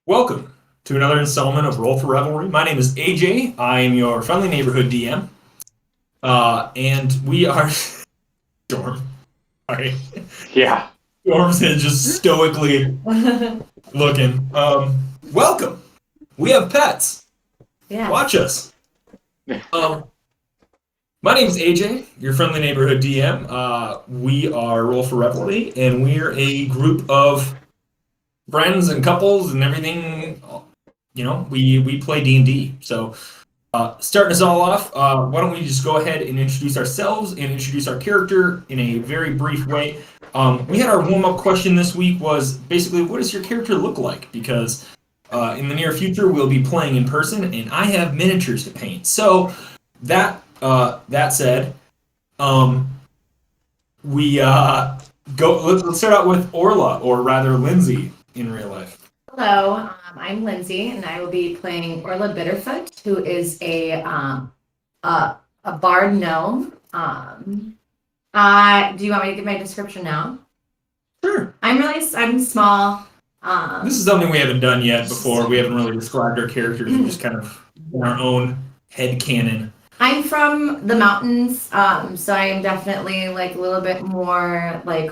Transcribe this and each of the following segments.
Welcome to another installment of Roll for Revelry. My name is AJ. I am your friendly neighborhood DM. And we are Storm. Sorry. Yeah. Storm's just stoically looking. Welcome. We have pets. Yeah. Watch us. My name is AJ, your friendly neighborhood DM. We are Roll for Revelry, and we're a group of friends and couples and everything. You know, we play D&D. So, starting us all off, why don't we just go ahead and introduce ourselves and introduce our character in a very brief way. We had our warm-up question this week was basically, what does your character look like? Because in the near future, we'll be playing in person, and I have miniatures to paint. So, that said, we let's start out with Orla, or rather Lindsay, in real life. Hello, I'm Lindsay, and I will be playing Orla Bitterfoot, who is a bard gnome. Do you want me to give my description now? Sure. I'm small. This is something we haven't done yet before. We haven't really described our characters. We're just kind of in our own head canon. I'm from the mountains, so I am definitely like a little bit more like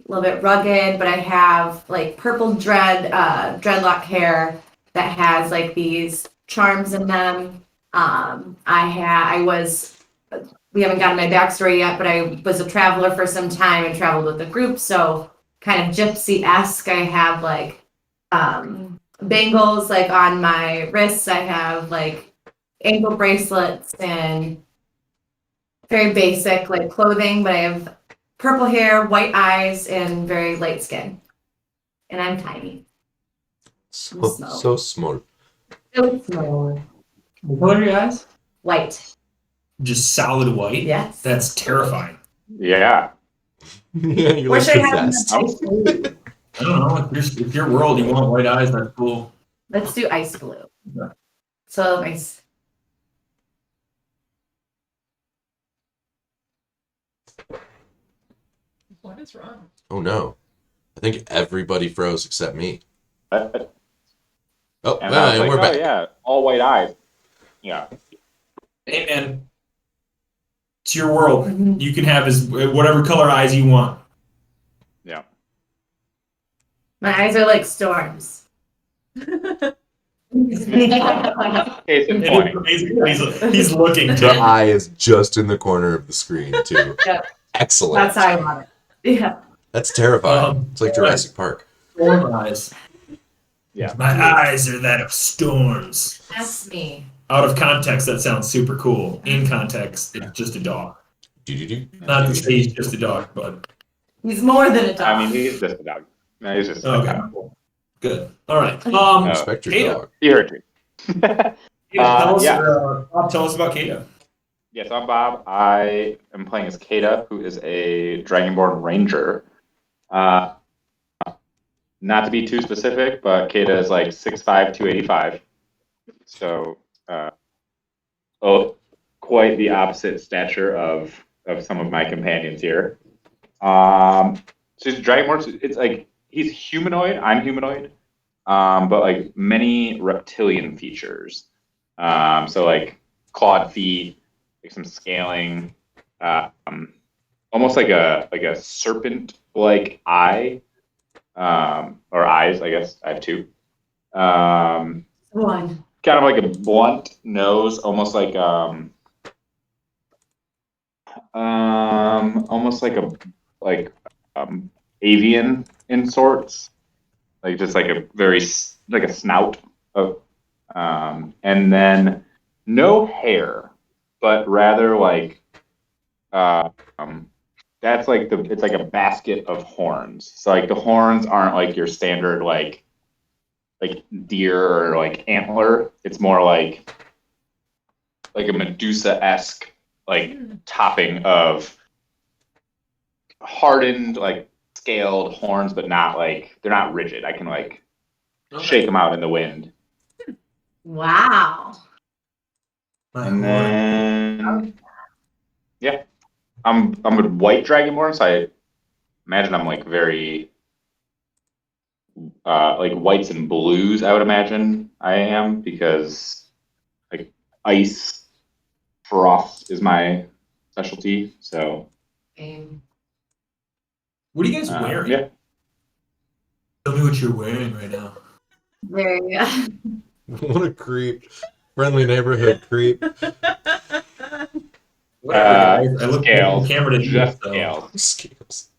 a little bit rugged, but I have like purple dreadlock hair that has like these charms in them. We haven't gotten my backstory yet, but I was a traveler for some time and traveled with a group, so kind of gypsy-esque. I have like bangles like on my wrists. I have like ankle bracelets and very basic like clothing, but I have purple hair, white eyes, and very light skin. And I'm tiny. So small. So small. What are your eyes? White. Just solid white? Yes. That's terrifying. Yeah. Yeah, you're Where like should I have possessed. them? I don't know. If your world, you want white eyes, that's cool. Let's do ice blue. Yeah. So nice. What is wrong? Oh no. I think everybody froze except me. And Oh, I was like, we're back. yeah, all white eyes. Yeah. Hey, man. It's your world. Mhm. You can have whatever color eyes you want. Yeah. My eyes are like storms. Case in point. He's looking The too. eye is just in the corner of the screen, too. Yeah. Excellent. That's how I want it. Yeah. That's terrifying. It's like Jurassic Park. Storm eyes. Yeah. My eyes are that of storms. That's me. Out of context, that sounds super cool. In context, it's just a dog. Do-do-do. Not to say he's just a dog, but He's more than a dog. I mean, he's just a dog. No, he's just a okay. dog. Good. All right. Respect your Kata. dog. He heard you. Kata, tell us about Kata. Yes, I'm Bob. I am playing as Kata, who is a Dragonborn Ranger. Not to be too specific, but Kata is like 6'5", 285. So, quite the opposite stature of some of my companions here. So he's Dragonborn. It's like he's humanoid. I'm humanoid. But like many reptilian features. So like clawed feet, like some scaling, almost like a serpent like eye, or eyes. I guess I have two. One. Kind of like a blunt nose, almost like avian in sorts, like just like a very like a snout of, and then no hair, but rather like that's like it's like a basket of horns. So like the horns aren't like your standard like deer or like antler. It's more like a Medusa-esque like topping of hardened like scaled horns, but not like they're not rigid. I can like shake them out in the wind. Wow. And then yeah, I'm a white dragonborn, so I imagine I'm like very like whites and blues, I would imagine I am, because like ice frost is my specialty. So What are you guys wearing? yeah. Tell me what you're wearing right now. There you go. What a creep. Friendly neighborhood creep. Whatever, guys. I look at the Scales. camera to Just so. scales. Scales.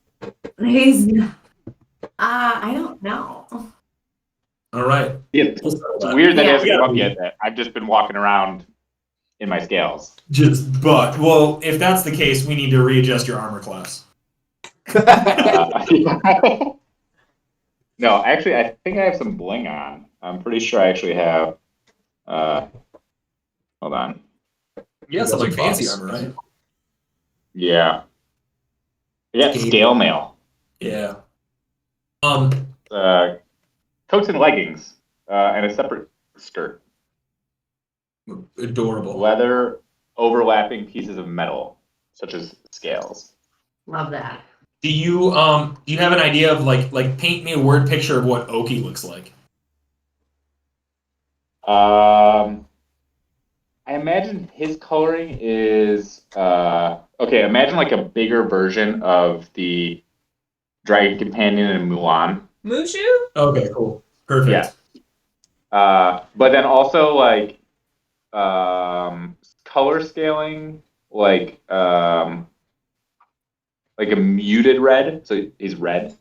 He's I don't know. All right. Yeah, We'll settle it's that. weird that Yeah. it hasn't come Yeah. up yet. That I've just been walking around in my scales. Well, if that's the case, we need to readjust your armor class. No, actually, I think I have some bling on. I'm pretty sure I actually have. Hold on. Yeah, some like Some fancy buffs. armor, right? Yeah. Yeah, scale mail. Yeah. Coats and leggings, and a separate skirt. Adorable. Leather overlapping pieces of metal, such as scales. Love that. Do you have an idea of like paint me a word picture of what Oki looks like? I imagine his coloring is okay. Imagine like a bigger version of the Dragon Companion in Mulan. Mushu? Okay, cool. Perfect. But then also like color scaling, like a muted red. So he's red,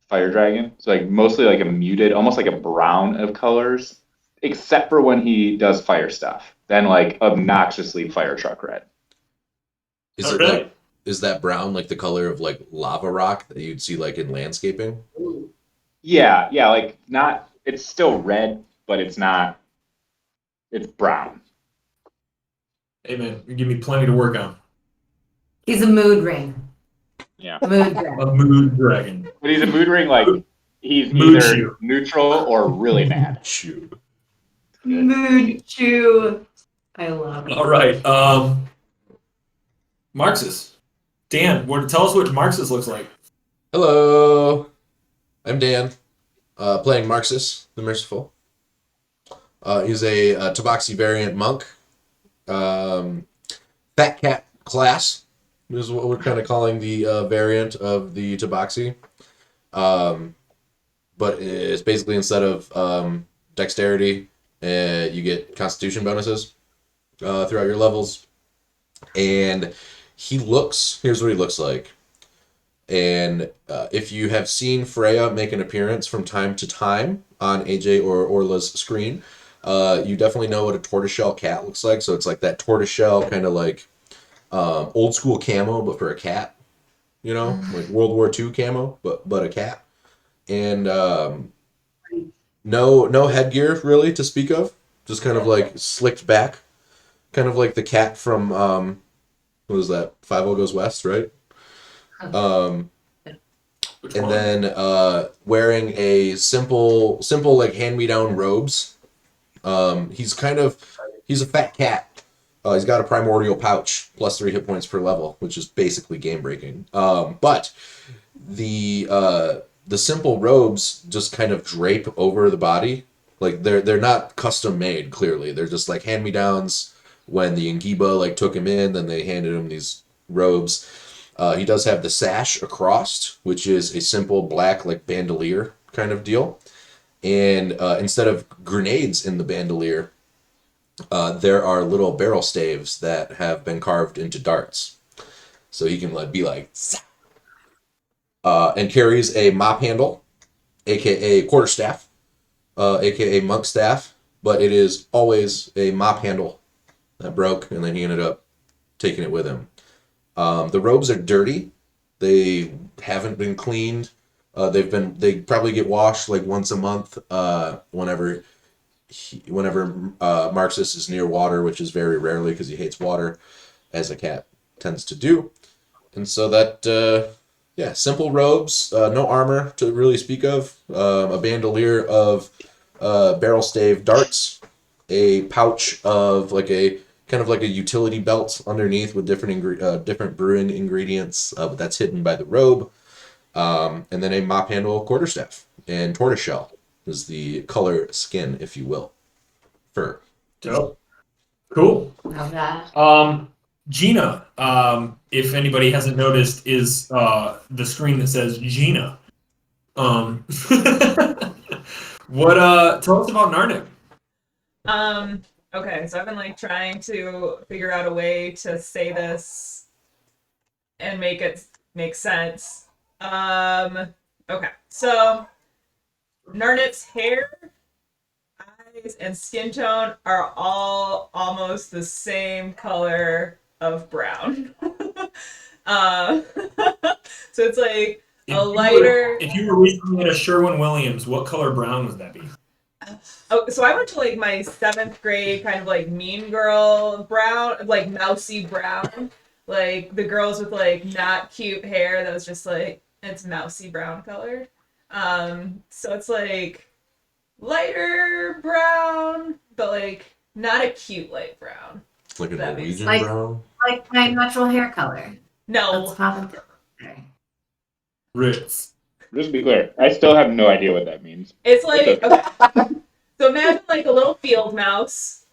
fire dragon. So like mostly like a muted, almost like a brown of colors, except for when he does fire stuff. Then like obnoxiously fire truck red. Is All it right. like, is that brown like the color of like lava rock that you'd see like in landscaping? Yeah, like not. It's still red, but it's not. It's brown. Hey man, you give me plenty to work on. He's a mood ring. Yeah, Mood ring. A mood dragon. but he's a mood ring. Like he's Mood either shoe. neutral or really mad. Shoot. Mood chew. I love it. All right. Marxus. Dan, tell us what Marxus looks like. Hello. I'm Dan, playing Marxus, the Merciful. He's a Tabaxi variant monk. Fat Cat class is what we're kind of calling the variant of the Tabaxi. But it's basically instead of dexterity, you get constitution bonuses throughout your levels. And here's what he looks like. And if you have seen Freya make an appearance from time to time on AJ or Orla's screen, you definitely know what a tortoiseshell cat looks like. So it's like that tortoiseshell kind of like old school camo, but for a cat, like World War II camo, but a cat. And no headgear really to speak of, just kind of like slicked back, kind of like the cat from what is that? 5-0 Goes West, right? Which And one? then wearing a simple like hand-me-down robes. He's a fat cat. He's got a primordial pouch, plus 3 hit points per level, which is basically game breaking. But the simple robes just kind of drape over the body. Like they're not custom made, clearly. They're just like hand-me-downs. When the Ingiba like took him in, then they handed him these robes. He does have the sash across, which is a simple black like bandolier kind of deal. And instead of grenades in the bandolier, there are little barrel staves that have been carved into darts. So he can be like, and carries a mop handle, aka quarterstaff, aka monk staff, but it is always a mop handle that broke, and then he ended up taking it with him. The robes are dirty. They haven't been cleaned. They probably get washed like once a month. Whenever Marxus is near water, which is very rarely because he hates water, as a cat tends to do. And so that simple robes, no armor to really speak of, a bandolier of barrel stave darts, a pouch of like a kind of like a utility belt underneath with different brewing ingredients, but that's hidden by the robe. And then a mop handle quarterstaff. And tortoiseshell is the color skin, if you will. Fur. Dope. Cool. Love that. Gina, if anybody hasn't noticed, is the screen that says Gina. Tell us about Narnik. Okay, so I've been like trying to figure out a way to say this and make it make sense. Okay, so Narnit's hair, eyes, and skin tone are all almost the same color of brown. uh, so it's like If you were recently at a Sherwin-Williams, what color brown would that be? Oh, so I went to like my 7th grade kind of like mean girl brown, like mousy brown, like the girls with like not cute hair that was just like it's mousy brown colored. So it's like lighter brown, but like not a cute light brown. Like a That makes Norwegian sense. brown? Like my natural hair color. No, Let's pop it there. Ritz. Just to be clear, I still have no idea what that means. it's like It's okay. So imagine like a little field mouse,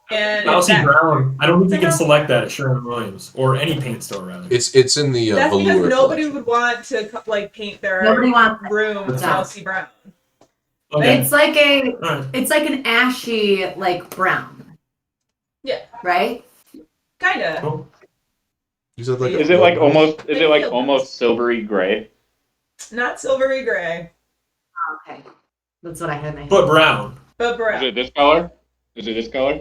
and Mousy that- brown. I don't think you can It's a- select that at Sherwin-Williams or any paint store, rather. It's in the that's because velour nobody collection. would want to like paint their Nobody wants room that. mousy brown. Okay. It's like All right. it's like an ashy like brown. Yeah. Right? Kinda. Cool. You said like a Is it like field mouse? almost? Is it like almost silvery gray? Not silvery gray, Okay. That's what I had in my head. But brown. but Is brown. it this color? Is it this color?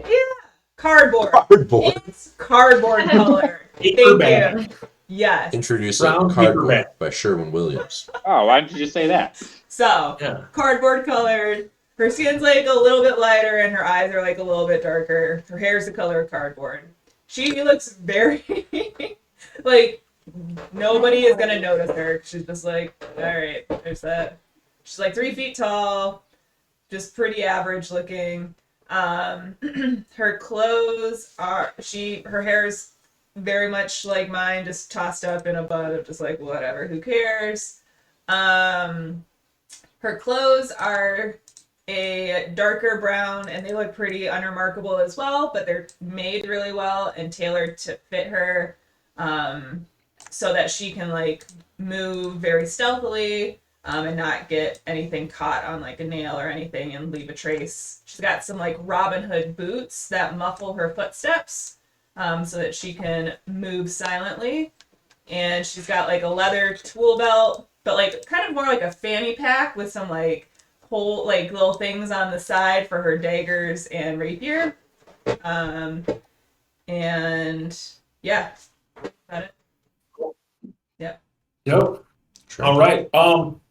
Cardboard. Cardboard. It's cardboard color. Paper Thank bag. you. Yes. Introducing Brown Cardboard paperback. by Sherwin-Williams. Oh, why didn't you just say that? So, Yeah. cardboard colored. Her skin's like a little bit lighter and her eyes are like a little bit darker. Her hair's the color of cardboard. She looks very like nobody is gonna notice her. She's just like, all right, there's that. She's like 3 feet tall, just pretty average looking. Her clothes are her hair's very much like mine, just tossed up in a bun of just like whatever, who cares. Her clothes are a darker brown and they look pretty unremarkable as well, but they're made really well and tailored to fit her, so that she can like move very stealthily, and not get anything caught on like a nail or anything and leave a trace. She's got some like Robin Hood boots that muffle her footsteps, so that she can move silently. And she's got like a leather tool belt, but like kind of more like a fanny pack with some like whole like little things on the side for her daggers and rapier. And yeah, that it. Yep. All right.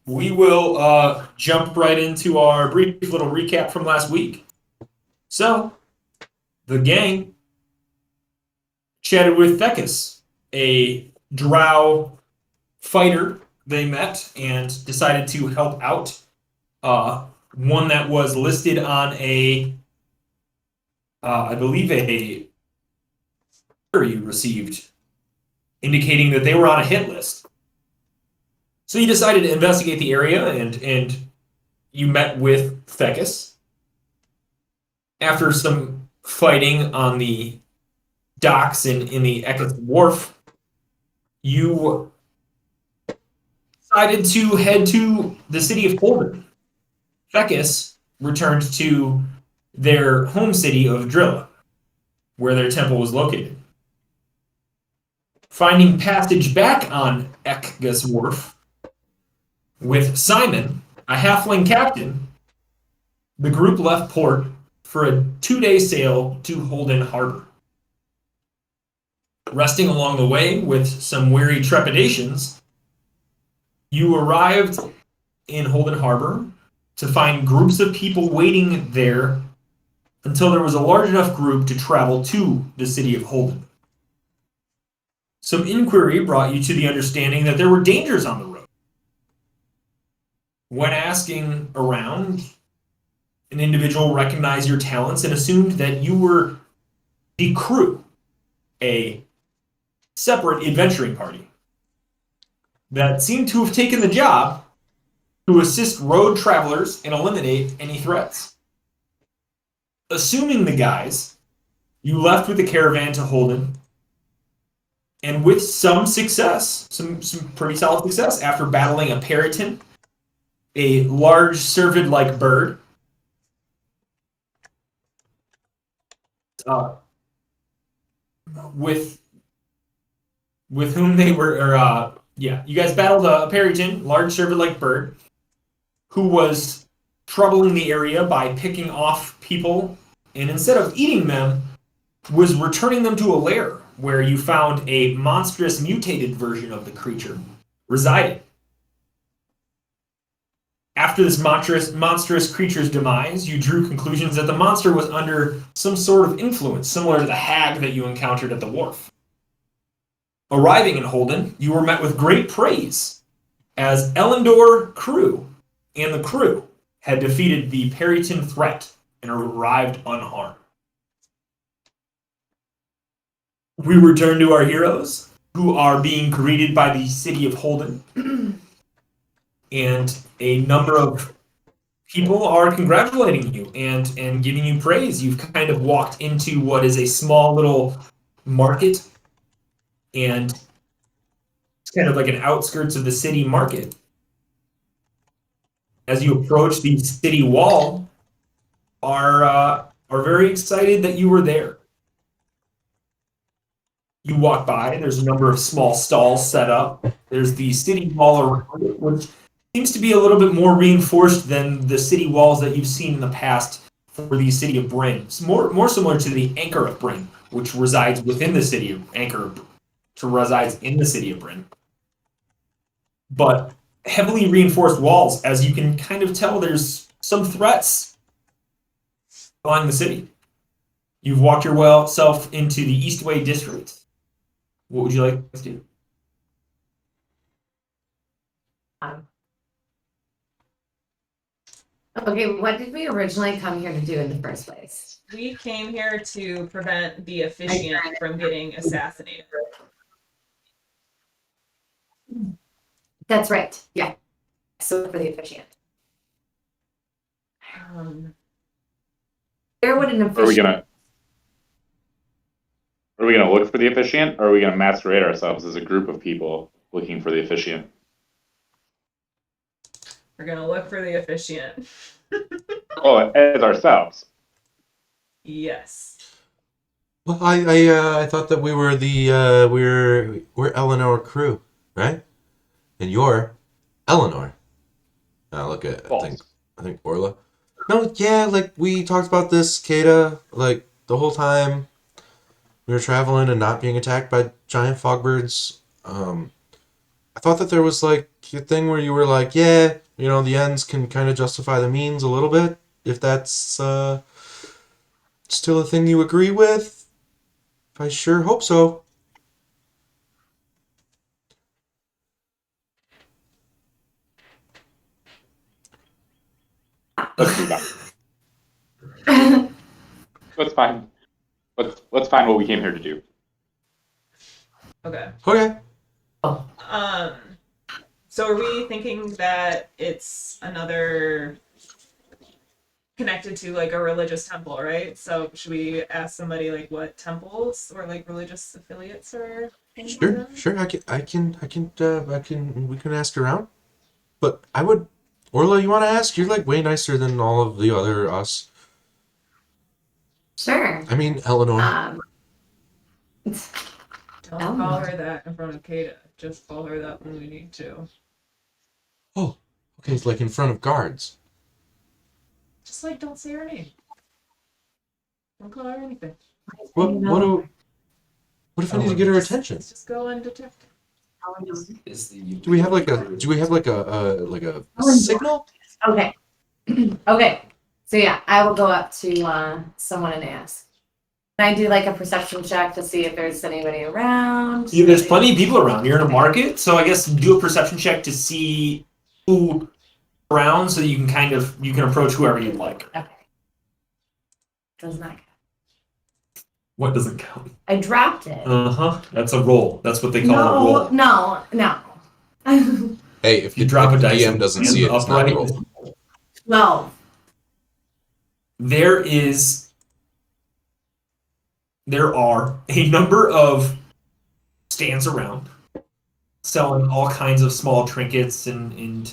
We will jump right into our brief little recap from last week. So, the gang chatted with Thecus, a drow fighter they met and decided to help out. One that was listed on I believe a letter you received indicating that they were on a hit list. So you decided to investigate the area, and you met with Thecus. After some fighting on the docks in the Ekith Wharf, you decided to head to the city of Holden. Thecus returned to their home city of Drilla, where their temple was located. Finding passage back on Ekgus Wharf, with Simon, a halfling captain, the group left port for a 2-day sail to Holden Harbor. Resting along the way with some weary trepidations, you arrived in Holden Harbor to find groups of people waiting there until there was a large enough group to travel to the city of Holden. Some inquiry brought you to the understanding that there were dangers on the road. When asking around, an individual recognized your talents and assumed that you were the crew, a separate adventuring party. that seem to have taken the job to assist road travelers and eliminate any threats. Assuming the guys, you left with the caravan to Holden, and with some success, some pretty solid success, after battling a periton, a large cervid-like bird, with whom they were, you guys battled a periton, large cervid-like bird, who was troubling the area by picking off people, and instead of eating them, was returning them to a lair where you found a monstrous mutated version of the creature residing. After this monstrous creature's demise, you drew conclusions that the monster was under some sort of influence, similar to the hag that you encountered at the wharf. Arriving in Holden, you were met with great praise, as Elendor Crew and the crew had defeated the Periton threat and arrived unharmed. We return to our heroes, who are being greeted by the city of Holden, and a number of people are congratulating you and giving you praise. You've kind of walked into what is a small little market, and it's kind of like an outskirts of the city market. As you approach the city wall, are very excited that you were there. You walk by, there's a number of small stalls set up. There's the city wall around it, which seems to be a little bit more reinforced than the city walls that you've seen in the past for the city of Bryn. It's more similar to the Anchor of Bryn, which resides within the city of resides in the city of Bryn. But heavily reinforced walls, as you can kind of tell there's some threats along the city. You've walked yourself into the Eastway district. What would you like to do? Okay, what did we originally come here to do in the first place? We came here to prevent the officiant from getting assassinated. That's right. Yeah. So for the officiant. Where would an officiant? Are we gonna look for the officiant, or are we gonna masquerade ourselves as a group of people looking for the officiant? We're gonna look for the officiant. Oh, as ourselves. Yes. Well, I thought that we were we're Eleanor Crew, right? And you're Eleanor. Look at False. I think Orla. No, yeah, like we talked about this, Kata, like the whole time we were traveling and not being attacked by giant fogbirds. I thought that there was like a thing where you were like, yeah, you know, the ends can kind of justify the means a little bit, if that's still a thing you agree with. I sure hope so. Let's move on. Let's find what we came here to do. Okay. Okay. So are we thinking that it's another connected to like a religious temple, right? So should we ask somebody like what temples or like religious affiliates are? Sure. I can. We can ask around. But I would, Orla, you want to ask? You're like way nicer than all of the other us. Sure. I mean, Eleanor. Don't call her that in front of Kata. Just call her that when we need to. Oh, okay. It's like in front of guards. Just like don't say her name. Don't call her anything. What if I need to get her attention? Let's just go undetected. Do we have like a signal? Okay. Okay. So yeah, I will go up to someone and ask. Can I do like a perception check to see if there's anybody around? Yeah, there's plenty of people around. You're in a market, so I guess do a perception check to see who around, so that you can approach whoever you'd like. Okay. Does not count. What doesn't count? I dropped it. That's a roll. That's what they call a roll. No. Hey, if You the, drop if a the dice DM and doesn't lands see it, it's not upright. roll. 12. There are a number of stands around selling all kinds of small trinkets and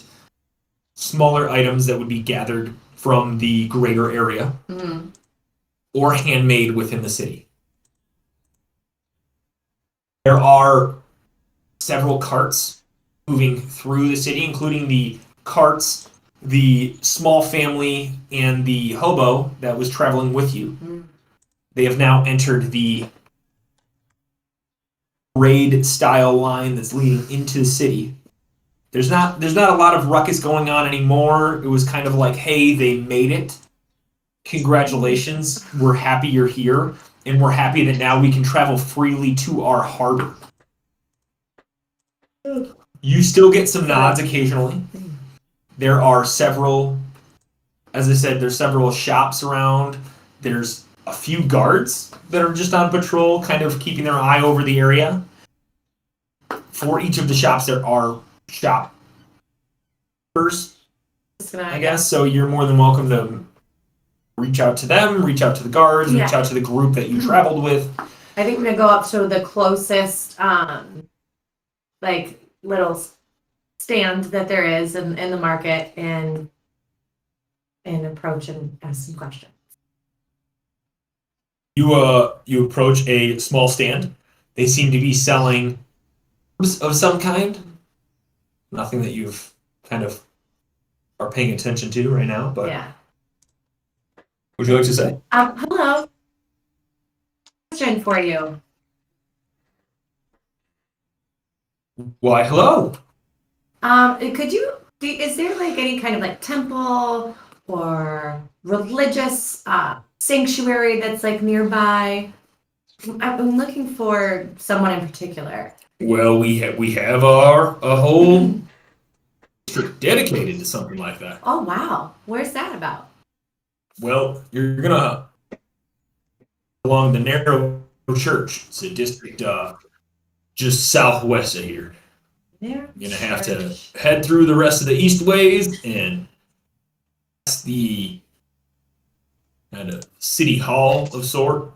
smaller items that would be gathered from the greater area Mm. or handmade within the city. There are several carts moving through the city, including the carts, the small family, and the hobo that was traveling with you. Mm. They have now entered the raid style line that's leading into the city. There's not a lot of ruckus going on anymore. It was kind of like, hey, they made it. Congratulations. We're happy you're here, and we're happy that now we can travel freely to our harbor. You still get some nods occasionally. There are several, as I said, there's several shops around. There's a few guards that are just on patrol, kind of keeping their eye over the area. For each of the shops, there are shoppers, I guess. So you're more than welcome to reach out to them, reach out to the guards, reach Yeah. out to the group that you traveled with. I think I'm gonna go up to the closest, like little stand that there is in the market and approach and ask some questions. You approach a small stand. They seem to be selling herbs of some kind. Nothing that you've kind of are paying attention to right now, but Yeah. would you like to say? Hello. Question for you. Why, hello. Is there like any kind of like temple or religious sanctuary that's like nearby? I'm looking for someone in particular. Well, we have a whole district dedicated to something like that. Oh wow, where's that about? Well, you're gonna along the narrow church. It's a district just southwest of here. There. You're gonna have to head through the rest of the east ways, and that's the kind of city hall of sort.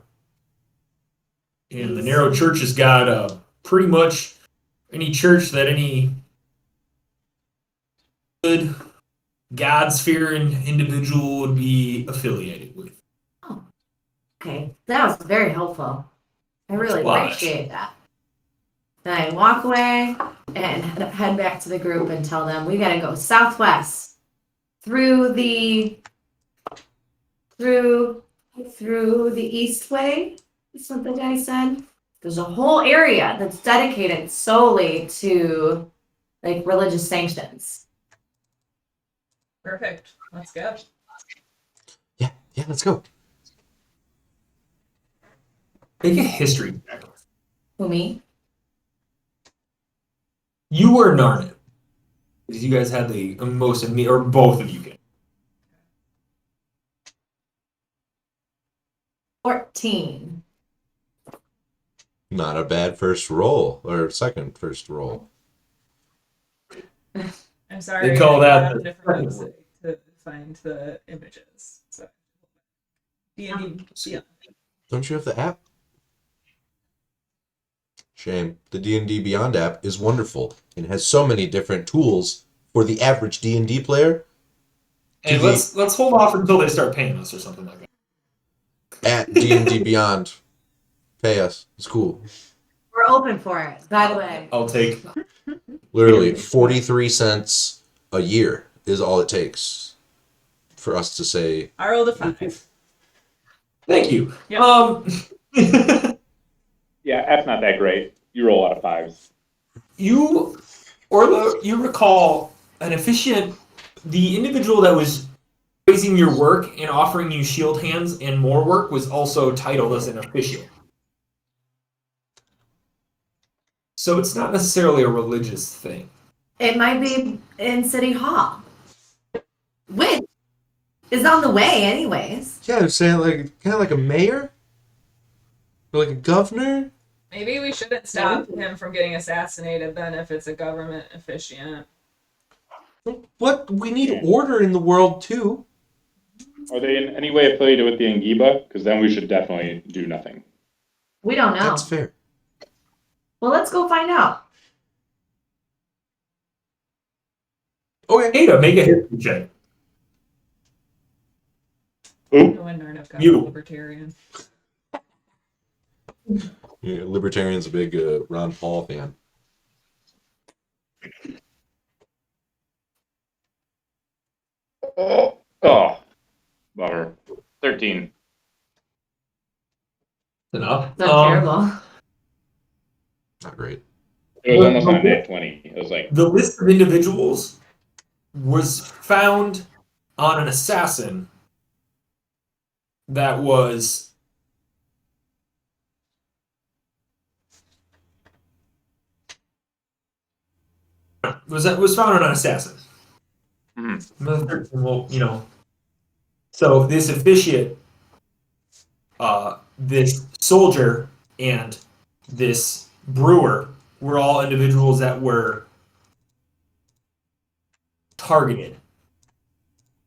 And the narrow church has got pretty much any church that any good God-fearing individual would be affiliated with. Oh, okay, that was very helpful. I really Oblige. appreciate that. Then I walk away and head back to the group and tell them we gotta go southwest through the east way. That's what the guy said. There's a whole area that's dedicated solely to like religious sanctions. Perfect. Let's go. Yeah, let's go. Make a history check. Who, me? You were Narnet. Because you guys had the most of me, or both of you can. 14. Not a bad first roll, or second first roll. I'm sorry. They call I that got on the a different second website to find the images. So D&D. Yeah. Don't you have the app? Shame. The D&D Beyond app is wonderful and has so many different tools for the average D&D player. And let's hold off until they start paying us or something like that. At D&D Beyond. Pay us. It's cool. We're open for it, by the way. I'll take. Literally 43 cents a year is all it takes for us to say, I rolled a 5. Thank you. Yep. Yeah, F's not that great. You roll a lot of 5s. You recall an officiant, the individual that was praising your work and offering you shield hands and more work was also titled as an officiant. So it's not necessarily a religious thing. It might be in City Hall. Which is on the way anyways. yeah, I'm saying like kind of like a mayor? Or like a governor? Maybe we shouldn't stop him from getting assassinated then if it's a government officiant. What? We need order in the world too. Are they in any way affiliated with the Angiba? Because then we should definitely do nothing. We don't know. That's fair. Well, let's go find out. Okay. Ada, make a history check. Who? No one learned I've You. libertarian. Yeah, Libertarian's a big Ron Paul fan. Oh, bummer. 13. Enough. That's terrible. Not great. It was almost on net 20. It was like, The list of individuals was found on an assassin that was found on an assassin. Well, you know. So this officiate, this soldier, and this brewer were all individuals that were targeted.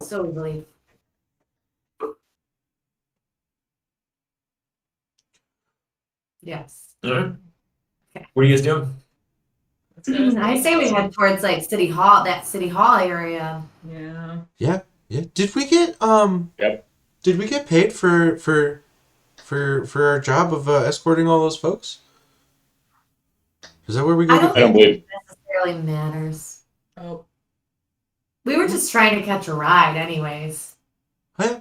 So we believe. Yes. All right. Okay. What are you guys doing? Let's go to I say we head towards like City Hall, that City Hall area. Yeah. Yeah. Did we get Yep. Did we get paid for our job of escorting all those folks? Is that where we I go? don't I don't think believe. it necessarily matters. Oh, We were just trying to catch a ride, anyways. I'm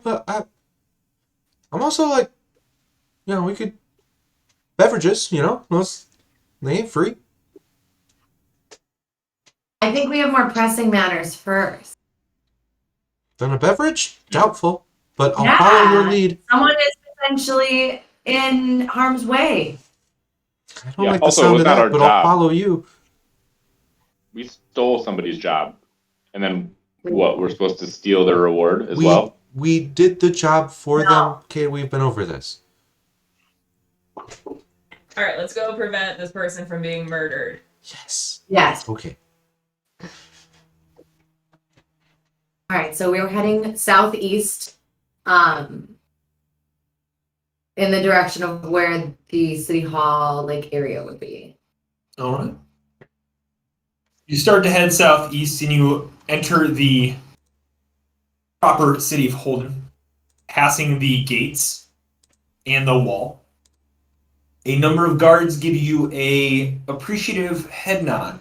also like, we could beverages. Those they ain't free. I think we have more pressing matters first. Then a beverage? Doubtful. But I'll Yeah. follow your lead. Someone is potentially in harm's way. I don't Yeah, like the also, it sound was of not that, our but I'll job. follow you. We stole somebody's job. And then what? We're supposed to steal their reward as well? We did the job for No. them. Okay, we've been over this. all right. Let's go prevent this person from being murdered. Yes. Yes. Okay. All right, so we were heading southeast, in the direction of where the City Hall area would be. All right. You start to head southeast and you enter the proper city of Holden, passing the gates and the wall. A number of guards give you a appreciative head nod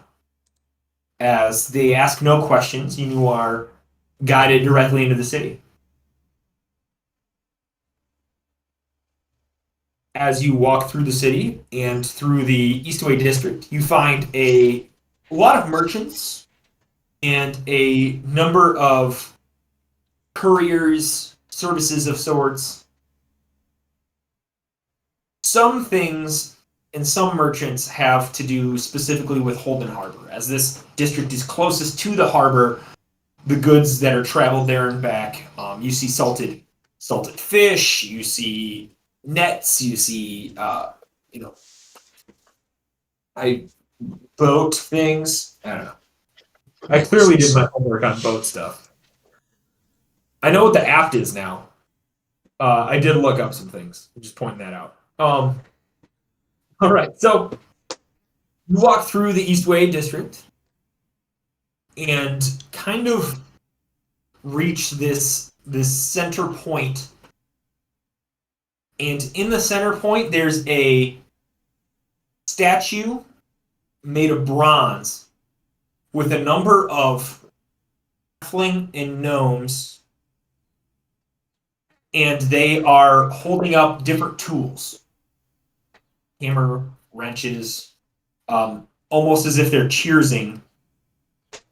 as they ask no questions and you are guided directly into the city. As you walk through the city and through the Eastway district, you find a lot of merchants and a number of couriers, services of sorts. Some things and some merchants have to do specifically with Holden Harbor. As this district is closest to the harbor, the goods that are traveled there and back, you see salted fish, you see nets, you see boat things. I don't know. I clearly did my homework on boat stuff. I know what the apt is now. I did look up some things. I'm just pointing that out. All right, so you walk through the Eastway district and kind of reach this center point. And in the center point, there's a statue made of bronze with a number of halfling and gnomes, and they are holding up different tools. Hammer, wrenches, almost as if they're cheersing.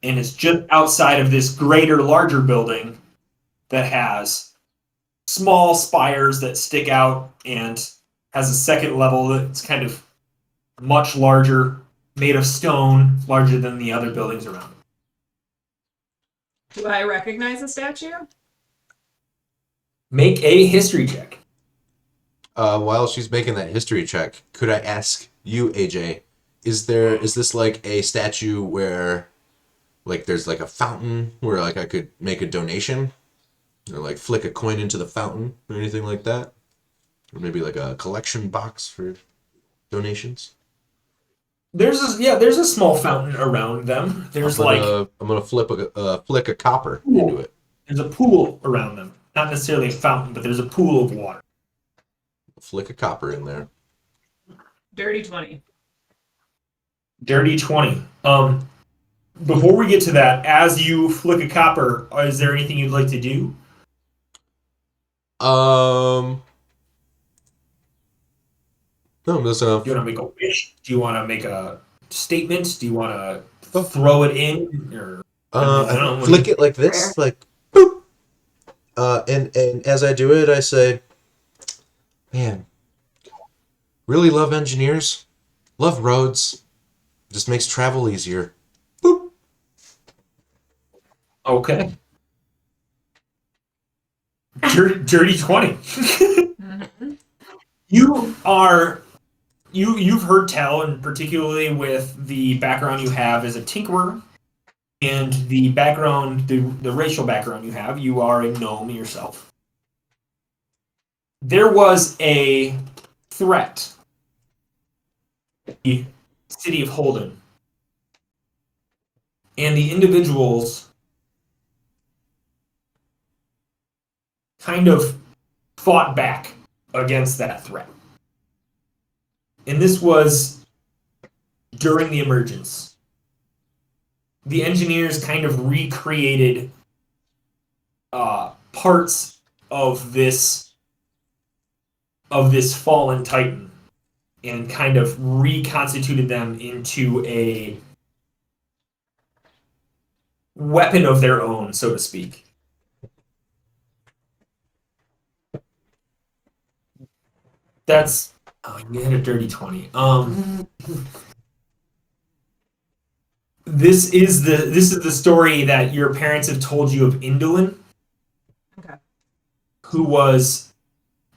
And it's just outside of this greater, larger building that has small spires that stick out and has a second level that's kind of much larger, made of stone, larger than the other buildings around it. Do I recognize the statue? Make a history check. While she's making that history check, could I ask you, AJ, is this like a statue where like there's like a fountain where like I could make a donation or like flick a coin into the fountain or anything like that? Or maybe like a collection box for donations? There's there's a small fountain around them. There's I'm gonna flick a copper into it. there's a pool around them. Not necessarily a fountain, but there's a pool of water. Flick a copper in there. Dirty 20. Dirty 20. Before we get to that, as you flick a copper, is there anything you'd like to do? No, that's enough. Do you want to make a wish? Do you want to make a statement? Do you want to throw it in? Or I don't know. Flick it like this, like boop. And as I do it, I say, "Man, really love engineers, love roads. Just makes travel easier." Boop. Okay. Dirty 20. Mm-hmm. You've heard tell, and particularly with the background you have as a tinkerer and the background, the racial background you have, you are a gnome yourself. There was a threat. The city of Holden. And the individuals kind of fought back against that threat. And this was during the emergence. The engineers kind of recreated parts of this fallen titan and kind of reconstituted them into a weapon of their own, so to speak. That's you had a dirty 20. This is the story that your parents have told you of Indolin. Okay. Who was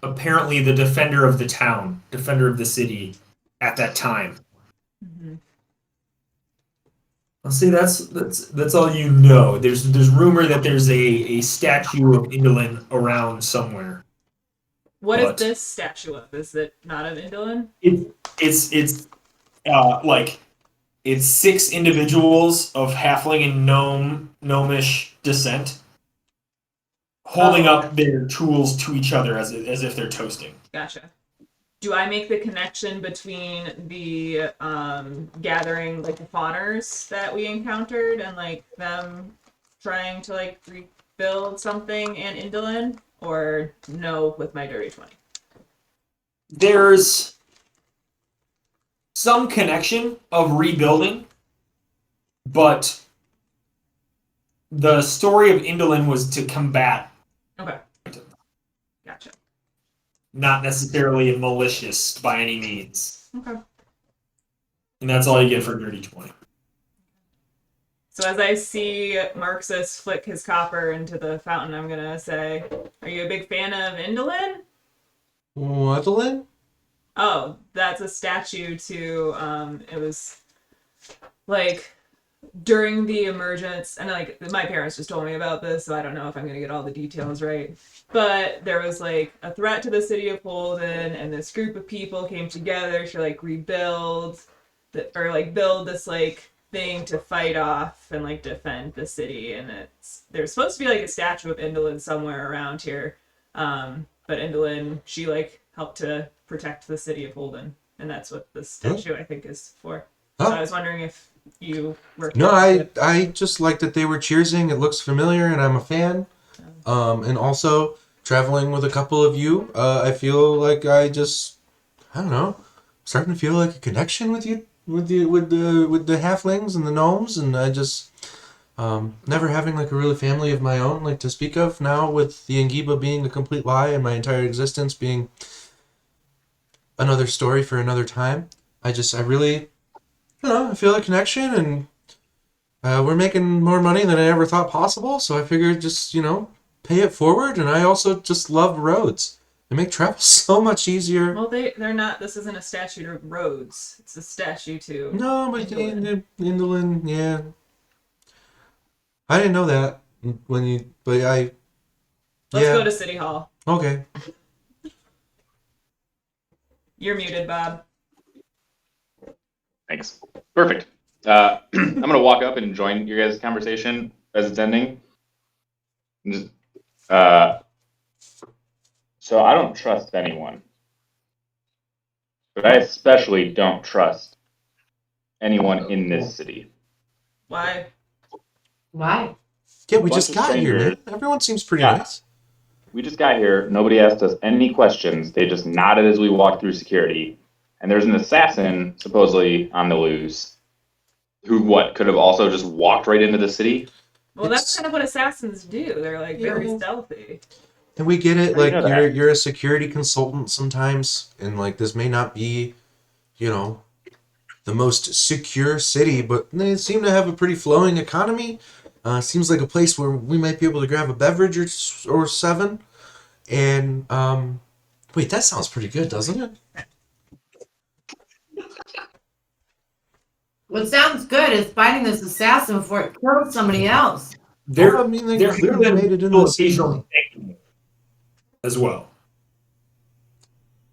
apparently the defender of the town, defender of the city at that time. Mm-hmm. I'll say that's all you know. There's rumor that there's a statue of Indolin around somewhere. What is this statue of? Is it not of Indolin? It's like it's 6 individuals of halfling and gnomish descent holding up their tools to each other as if they're toasting. Gotcha. Do I make the connection between the gathering, like the fawners that we encountered, and like them trying to like rebuild something and Indolin, or no with my dirty 20? There's some connection of rebuilding, but the story of Indolin was to combat. Okay. Gotcha. Not necessarily malicious by any means. Okay. And that's all you get for Dirty 20. So as I see Marxus flick his copper into the fountain, I'm going to say, are you a big fan of Indolin? Indolin? Oh, that's a statue to, it was like during the emergence, and like my parents just told me about this, so I don't know if I'm going to get all the details right. But there was like a threat to the city of Holden, and this group of people came together to like rebuild or like build this like thing to fight off and like defend the city. And there's supposed to be like a statue of Indolin somewhere around here. But Indolin, she like helped to protect the city of Holden, and that's what this statue I think is for. So I was wondering if you were. No, I just like that they were cheersing. It looks familiar, and I'm a fan. And also traveling with a couple of you, I feel like I don't know, starting to feel like a connection with you, with the halflings and the gnomes, and I just never having like a real family of my own like to speak of now, with the Angiba being a complete lie and my entire existence being another story for another time. I really, I feel a connection, and we're making more money than I ever thought possible, so I figured just, pay it forward, and I also just love roads. They make travel so much easier. Well, they're not. This isn't a statue to roads. It's a statue to. No, but Indolin. Indolin, yeah. I didn't know that when you, but I. Let's Yeah. go to City Hall. Okay. You're muted, Bob. Thanks. Perfect. I'm gonna walk up and join your guys' conversation as it's ending. And just, so I don't trust anyone, but I especially don't trust anyone in this city. Why? Why? Yeah, we Bunch just of got here, man. strangers. Everyone seems pretty Yeah. nice. We just got here. Nobody asked us any questions. They just nodded as we walked through security. And there's an assassin supposedly on the loose who could have also just walked right into the city. Well, that's It's- kind of what assassins do. They're like very Yeah. stealthy. And we get it, How do you like know that? you're a security consultant sometimes, and like this may not be, you know, the most secure city, but they seem to have a pretty flowing economy. Seems like a place where we might be able to grab a beverage or seven. And wait, that sounds pretty good, doesn't it? What sounds good is finding this assassin before it kills somebody else. There, Well, I mean, they there have clearly been made it in people the city. occasionally thanking as well.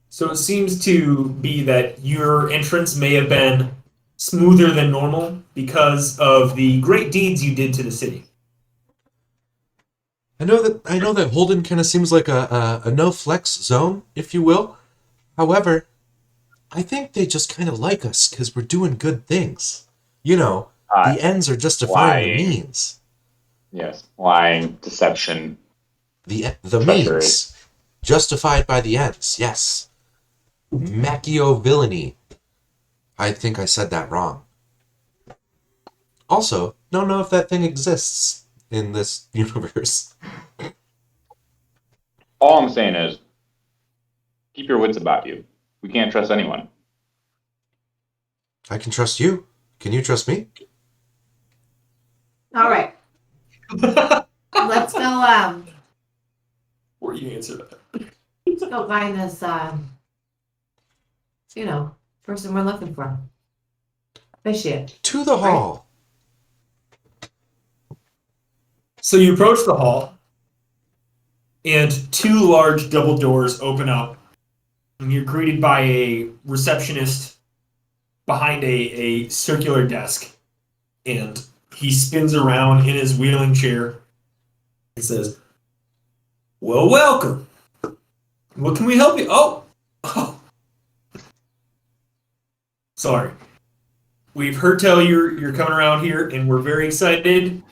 So it seems to be that your entrance may have been smoother than normal because of the great deeds you did to the city. I know that Holden kind of seems like a no flex zone, if you will. However, I think they just kind of like us because we're doing good things. You know, the ends are justifying the Lying. means. Yes, lying, deception. The Treachery. means justified by the ends. Yes, Machiavelliany. I think I said that wrong. Also, don't know if that thing exists in this universe. All I'm saying is, keep your wits about you. We can't trust anyone. I can trust you. Can you trust me? All right. Let's go. Or you answer that. Let's go find this. Person we're looking for. Officiate. To the hall. So you approach the hall, and two large double doors open up, and you're greeted by a receptionist behind a circular desk. And he spins around in his wheeling chair and says, "Well, welcome. What can we help you?" Oh. Sorry. We've heard tell you're coming around here, and we're very excited.